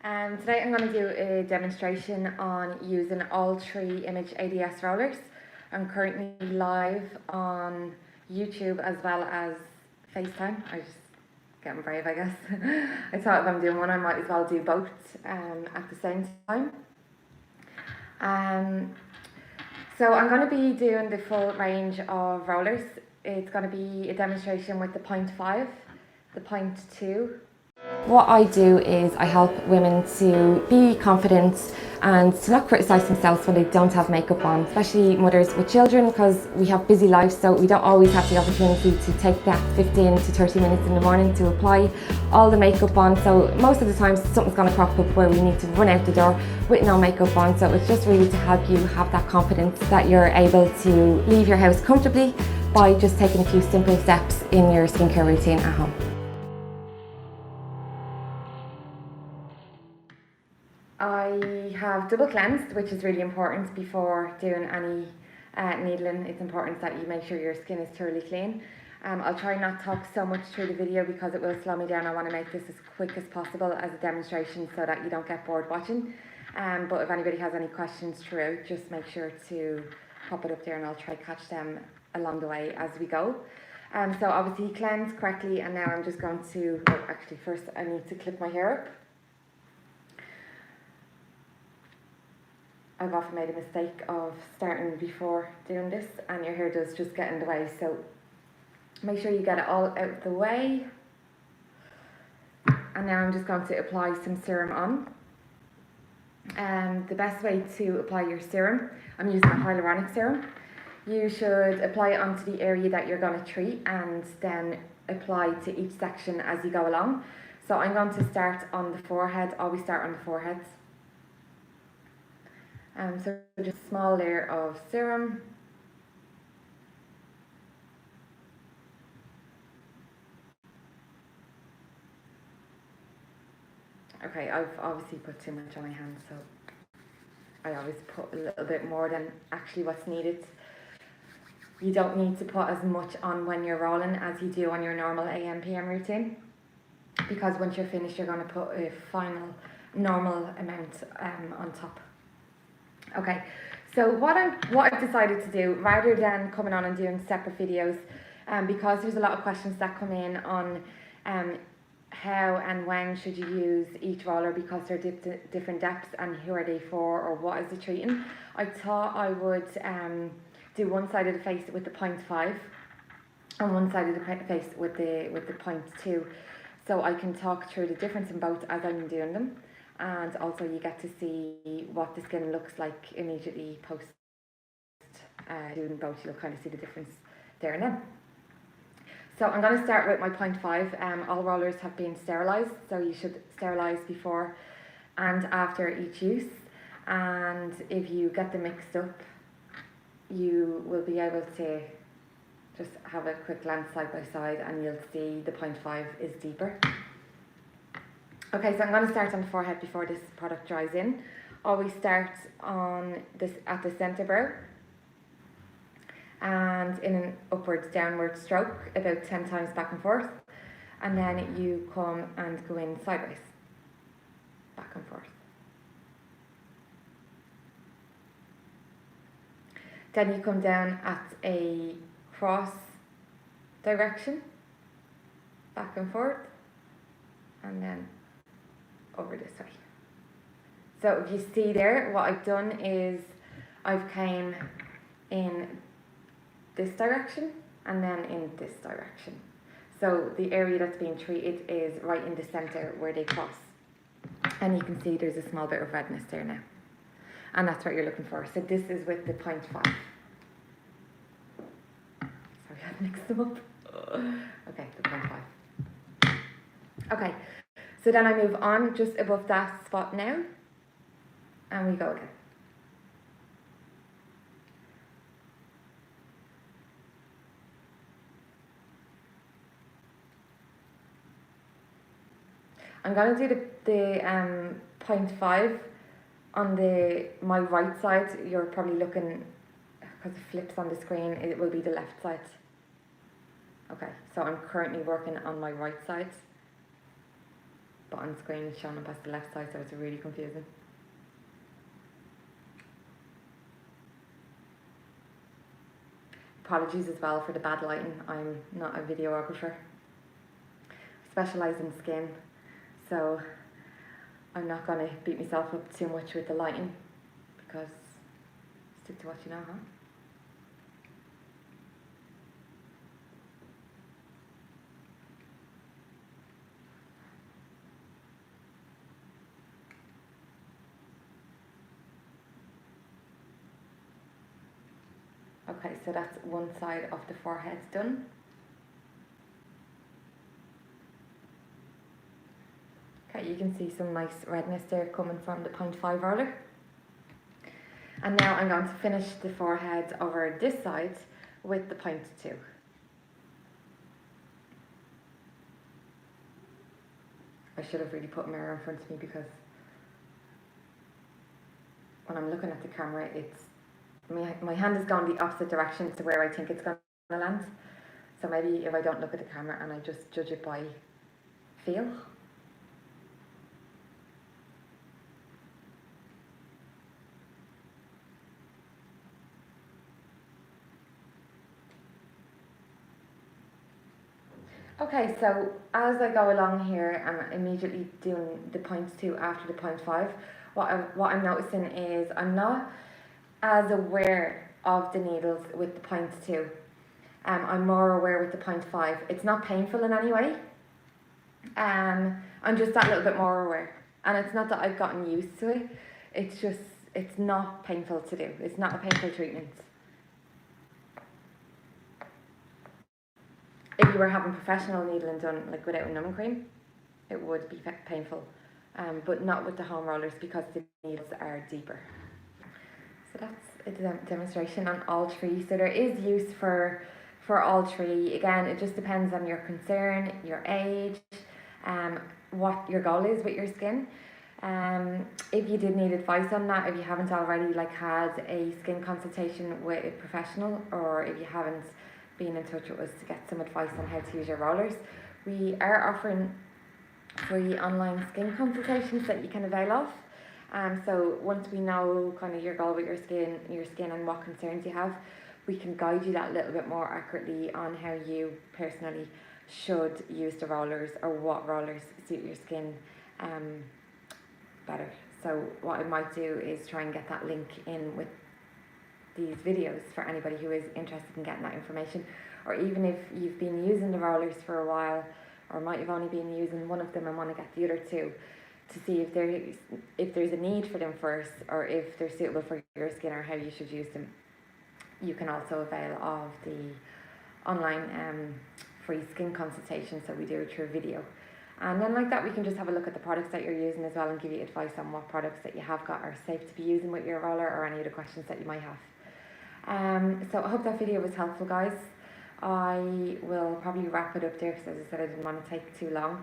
Today I'm going to do a demonstration on using all three IMAGE A.D.S rollers. I'm currently live on YouTube as well as FaceTime. I just getting brave, I guess. I thought if I'm doing one I might as well do both at the same time. So I'm going to be doing the full range of rollers. It's going to be a demonstration with the 0.5, the 0.2. What I do is I help women to be confident and to not criticise themselves when they don't have makeup on, especially mothers with children, because we have busy lives, so we don't always have the opportunity to take that 15 to 30 minutes in the morning to apply all the makeup on. So most of the time something's going to crop up where we need to run out the door with no makeup on. So it's just really to help you have that confidence that you're able to leave your house comfortably by just taking a few simple steps in your skincare routine at home. I have double cleansed, which is really important before doing any needling. It's important that you make sure your skin is thoroughly clean. I'll try not to talk so much through the video because it will slow me down. I want to make this as quick as possible as a demonstration so that you don't get bored watching. But if anybody has any questions throughout, just make sure to pop it up there and I'll try to catch them along the way as we go. So obviously cleanse correctly, and now I'm just going to, actually first I need to clip my hair up. I've often made a mistake of starting before doing this and your hair does just get in the way, so make sure you get it all out of the way. And now I'm just going to apply some serum on. The best way to apply your serum, I'm using a hyaluronic serum. You should apply it onto the area that you're going to treat and then apply to each section as you go along. So I'm going to start on the forehead. Always start on the forehead. So just a small layer of serum. Okay, I've obviously put too much on my hand, so I always put a little bit more than actually what's needed. You don't need to put as much on when you're rolling as you do on your normal AM/PM routine, because once you're finished you're going to put a final normal amount on top. Okay, so what I've decided to do, rather than coming on and doing separate videos, because there's a lot of questions that come in on how and when should you use each roller because they're different depths and who are they for or what is it treating, I thought I would do one side of the face with the 0.5 and one side of the face with the 0.2, so I can talk through the difference in both as I'm doing them. And also you get to see what the skin looks like immediately post doing both. You'll kind of see the difference there and then. So I'm going to start with my 0.5. All rollers have been sterilised, so you should sterilise before and after each use. And if you get them mixed up, you will be able to just have a quick glance side by side and you'll see the 0.5 is deeper. Okay, so I'm going to start on the forehead before this product dries in. Always start on this at the centre brow and in an upwards downward stroke about 10 times back and forth, and then you come and go in sideways, back and forth. Then you come down at a cross direction, back and forth, and then over this way. So if you see there, what I've done is I've came in this direction and then in this direction. So the area that's being treated is right in the centre where they cross. And you can see there's a small bit of redness there now. And that's what you're looking for. So this is with the 0.5. Sorry, I've mixed them up. Okay, the 0.5. Okay. So then I move on just above that spot now, and we go again. I'm going to do the 0.5 on my right side. You're probably looking, because it flips on the screen, it will be the left side. Okay, so I'm currently working on my right side. but on screen it's showing up as the left side, so it's really confusing. Apologies as well for the bad lighting. I'm not a videographer. I specialise in skin, so I'm not going to beat myself up too much with the lighting, because stick to what you know, huh? Okay, so that's one side of the forehead done. Okay, you can see some nice redness there coming from the 0.5 roller. And now I'm going to finish the forehead over this side with the 0.2. I should have really put a mirror in front of me, because when I'm looking at the camera, it's my hand is going the opposite direction to where I think it's going to land. So maybe if I don't look at the camera and I just judge it by feel. Okay, so as I go along here, I'm immediately doing the 0.2 after the 0.5. What I'm noticing is I'm not as aware of the needles with the 0.2. I'm more aware with the 0.5. It's not painful in any way. I'm just that little bit more aware. And it's not that I've gotten used to it. It's just, it's not painful to do. It's not a painful treatment. If you were having professional needling done, like without a numbing cream, it would be painful. But not with the home rollers, because the needles are deeper. So that's a demonstration on all three. So there is use for all three. Again, it just depends on your concern, your age, what your goal is with your skin. If you did need advice on that, if you haven't already had a skin consultation with a professional, or if you haven't been in touch with us to get some advice on how to use your rollers, we are offering free online skin consultations that you can avail of. So once we know kind of your goal with your skin and what concerns you have, we can guide you that little bit more accurately on how you personally should use the rollers, or what rollers suit your skin better. So what I might do is try and get that link in with these videos for anybody who is interested in getting that information. Or even if you've been using the rollers for a while, or might have only been using one of them and want to get the other two, to see if there's a need for them first, or if they're suitable for your skin, or how you should use them. You can also avail of the online free skin consultations that we do through video. And then like that, we can just have a look at the products that you're using as well, and give you advice on what products that you have got are safe to be using with your roller, or any other questions that you might have. So I hope that video was helpful, guys. I will probably wrap it up there, because as I said, I didn't want to take too long.